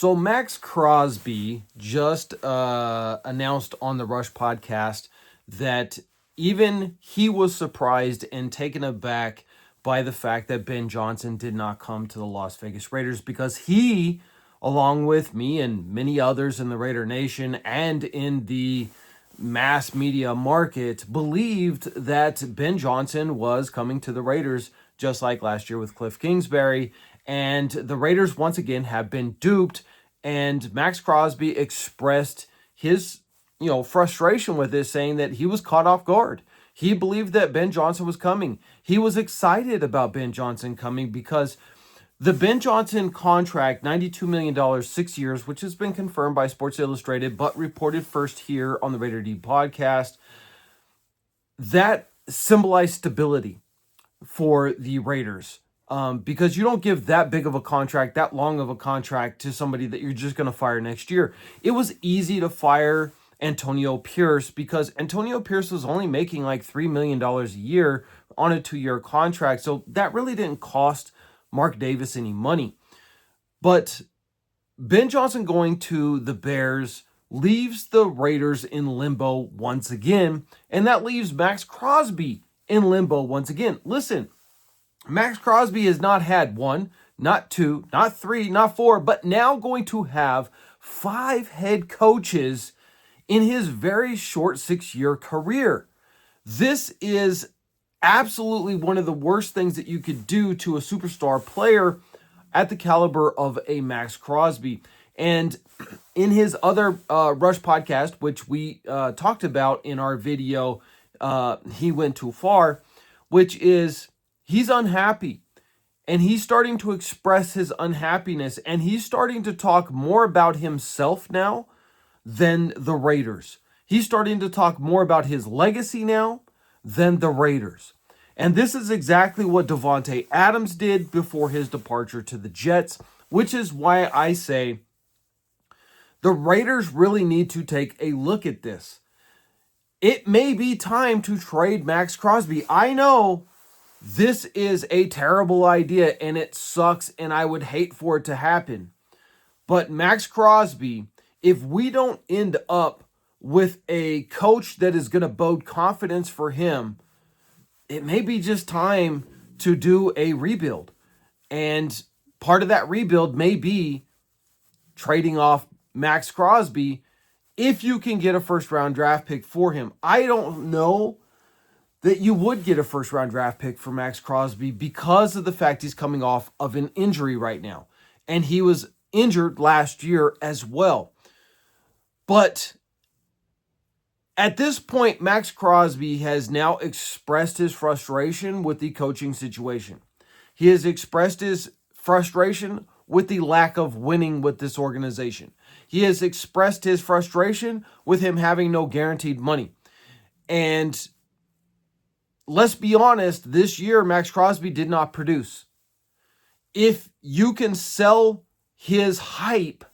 So Max Crosby just announced on the Rush podcast that even he was surprised and taken aback by the fact that Ben Johnson did not come to the Las Vegas Raiders, because he, along with me and many others in the Raider Nation and in the mass media market, believed that Ben Johnson was coming to the Raiders, just like last year with Cliff Kingsbury. And the Raiders once again have been duped, and Max Crosby expressed his frustration with this, saying that he was caught off guard. He believed that Ben Johnson was coming. He was excited about Ben Johnson coming because the Ben Johnson contract, $92 million, 6 years, which has been confirmed by Sports Illustrated, but reported first here on the Raider D podcast, that symbolized stability for the Raiders. Because you don't give that big of a contract, that long of a contract, to somebody that you're just going to fire next year. It was easy to fire Antonio Pierce because Antonio Pierce was only making like $3 million a year on a 2-year contract. So that really didn't cost Mark Davis any money. But Ben Johnson going to the Bears leaves the Raiders in limbo once again. And that leaves Max Crosby in limbo once again. Listen, Max Crosby has not had 1, not 2, not 3, not 4, but now going to have 5 head coaches in his very short 6-year career. This is absolutely one of the worst things that you could do to a superstar player at the caliber of a Max Crosby. And in his other Rush podcast, which we talked about in our video, He Went Too Far, which is he's unhappy. And he's starting to express his unhappiness. And he's starting to talk more about himself now than the Raiders. He's starting to talk more about his legacy now than the Raiders. And this is exactly what Davante Adams did before his departure to the Jets, which is why I say the Raiders really need to take a look at this. It may be time to trade Max Crosby. I know this is a terrible idea and it sucks and I would hate for it to happen. But Max Crosby, if we don't end up with a coach that is going to bode confidence for him, it may be just time to do a rebuild. And part of that rebuild may be trading off Max Crosby if you can get a first-round draft pick for him. I don't know that you would get a first-round draft pick for Max Crosby because of the fact he's coming off of an injury right now. And he was injured last year as well. But at this point, Max Crosby has now expressed his frustration with the coaching situation. He has expressed his frustration with the lack of winning with this organization. He has expressed his frustration with him having no guaranteed money. And let's be honest, this year, Max Crosby did not produce. If you can sell his hype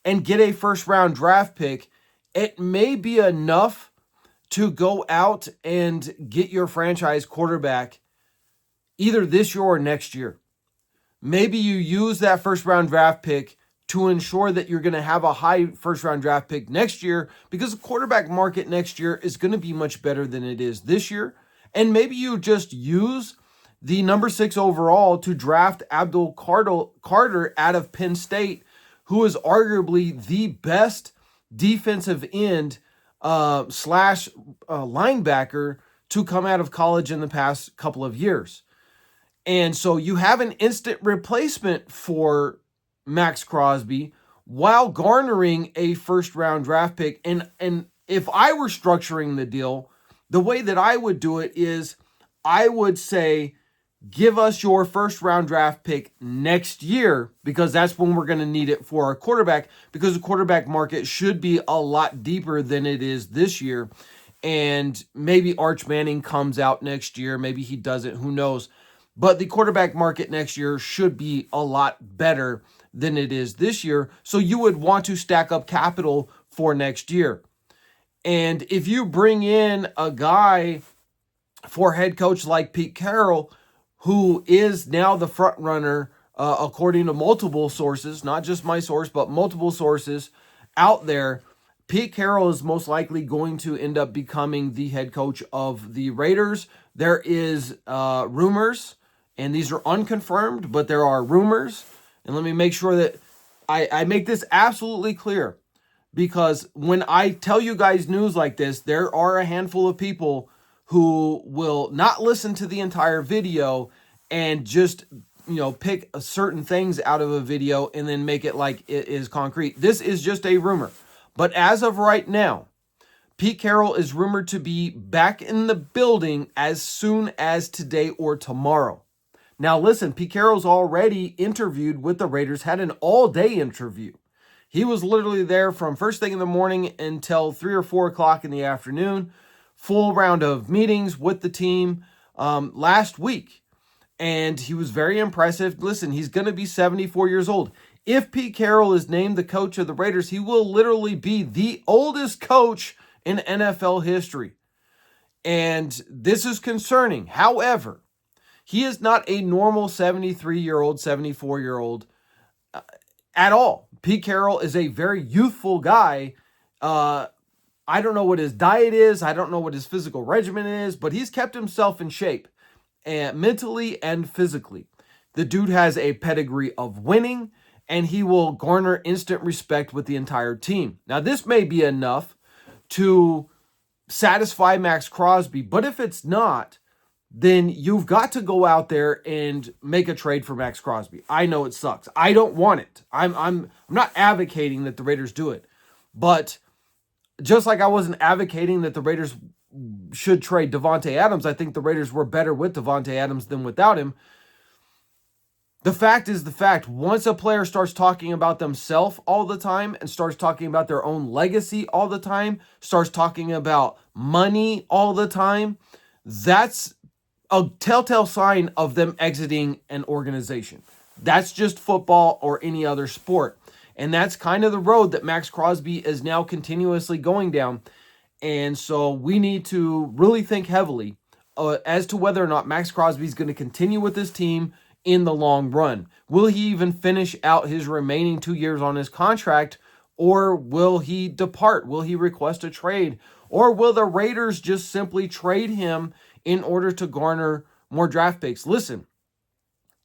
and get a first-round draft pick, it may be enough to go out and get your franchise quarterback either this year or next year. Maybe you use that first-round draft pick to ensure that you're going to have a high first-round draft pick next year, because the quarterback market next year is going to be much better than it is this year. And maybe you just use the number 6 overall to draft Abdul Carter out of Penn State, who is arguably the best defensive end slash linebacker to come out of college in the past couple of years. And so you have an instant replacement for Max Crosby while garnering a first-round draft pick. And if I were structuring the deal, the way that I would do it is I would say, give us your first-round draft pick next year, because that's when we're going to need it for our quarterback, because the quarterback market should be a lot deeper than it is this year. And maybe Arch Manning comes out next year. Maybe he doesn't. Who knows? But the quarterback market next year should be a lot better than it is this year. So you would want to stack up capital for next year. And if you bring in a guy for head coach like Pete Carroll, who is now the front runner according to multiple sources, not just my source, but multiple sources out there, Pete Carroll is most likely going to end up becoming the head coach of the Raiders. There is rumors, and these are unconfirmed, but there are rumors. And let me make sure that I make this absolutely clear, because when I tell you guys news like this, there are a handful of people who will not listen to the entire video and just, pick certain things out of a video and then make it like it is concrete. This is just a rumor. But as of right now, Pete Carroll is rumored to be back in the building as soon as today or tomorrow. Now listen, Pete Carroll's already interviewed with the Raiders, had an all-day interview. He was literally there from first thing in the morning until 3 or 4 o'clock in the afternoon. Full round of meetings with the team last week. And he was very impressive. Listen, he's going to be 74 years old. If Pete Carroll is named the coach of the Raiders, he will literally be the oldest coach in NFL history. And this is concerning. However, he is not a normal 73-year-old, 74-year-old at all. Pete Carroll is a very youthful guy. I don't know what his diet is. I don't know what his physical regimen is, but he's kept himself in shape, and mentally and physically. The dude has a pedigree of winning, and he will garner instant respect with the entire team. Now, this may be enough to satisfy Maxx Crosby, but if it's not, then you've got to go out there and make a trade for Maxx Crosby. I know it sucks. I don't want it. I'm not advocating that the Raiders do it, but just like I wasn't advocating that the Raiders should trade Davante Adams, I think the Raiders were better with Davante Adams than without him. The fact is the fact. Once a player starts talking about themselves all the time and starts talking about their own legacy all the time, starts talking about money all the time, that's a telltale sign of them exiting an organization. That's just football or any other sport. And that's kind of the road that Maxx Crosby is now continuously going down. And so we need to really think heavily as to whether or not Maxx Crosby is going to continue with this team in the long run. Will he even finish out his remaining 2 years on his contract, or will he depart? Will he request a trade? Or will the Raiders just simply trade him in order to garner more draft picks? Listen,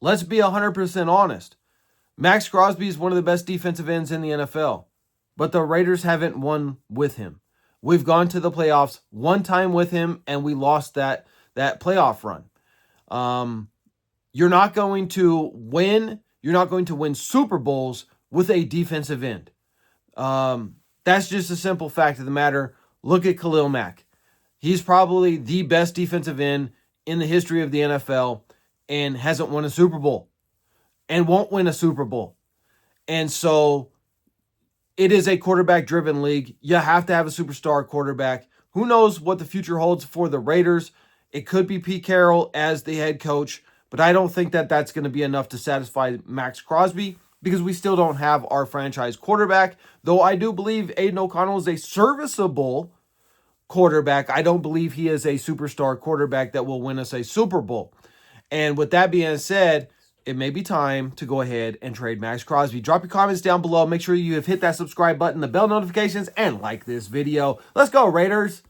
let's be 100% honest. Maxx Crosby is one of the best defensive ends in the NFL, but the Raiders haven't won with him. We've gone to the playoffs one time with him, and we lost that playoff run. You're not going to win. You're not going to win Super Bowls with a defensive end. That's just a simple fact of the matter. Look at Khalil Mack. He's probably the best defensive end in the history of the NFL and hasn't won a Super Bowl and won't win a Super Bowl. And so it is a quarterback-driven league. You have to have a superstar quarterback. Who knows what the future holds for the Raiders? It could be Pete Carroll as the head coach, but I don't think that that's going to be enough to satisfy Maxx Crosby because we still don't have our franchise quarterback, though I do believe Aiden O'Connell is a serviceable quarterback. I don't believe he is a superstar quarterback that will win us a Super Bowl. And with that being said, it may be time to go ahead and trade Maxx Crosby. Drop your comments down below. Make sure you have hit that subscribe button, the bell notifications, and like this video. Let's go, Raiders!